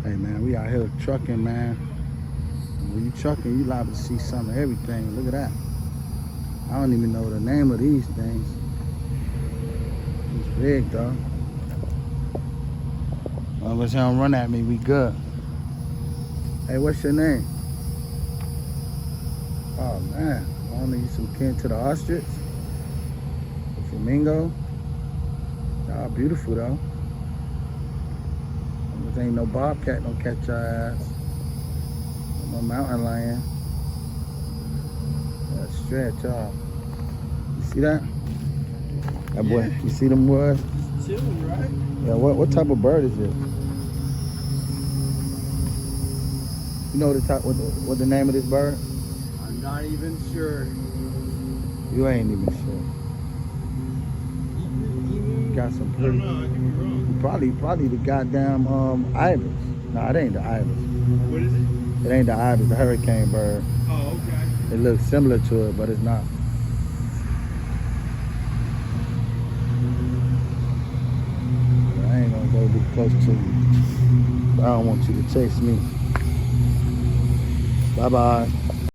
Hey man, we out here trucking, man. When you trucking, you liable to see some of everything. Look at that. I don't even know the name of these things. It's big though. As long as they don't run at me, we good. Hey, what's your name? Oh man, I want to eat some kin to the ostrich. The flamingo. Y'all beautiful though. There ain't no bobcat, don't catch your ass. No mountain lion. That stretch, y'all. You see that? That boy, you see them boys? Chilling, right? Yeah, what type of bird is it? You know what the name of this bird? I'm not even sure. You ain't even sure. You got some pretty. I could be wrong. Probably the goddamn ibis. No, it ain't the ibis. What is it? It ain't the ibis, the hurricane bird. Oh, okay. It looks similar to it, but it's not. I ain't gonna go be close to you. I don't want you to chase me. Bye-bye.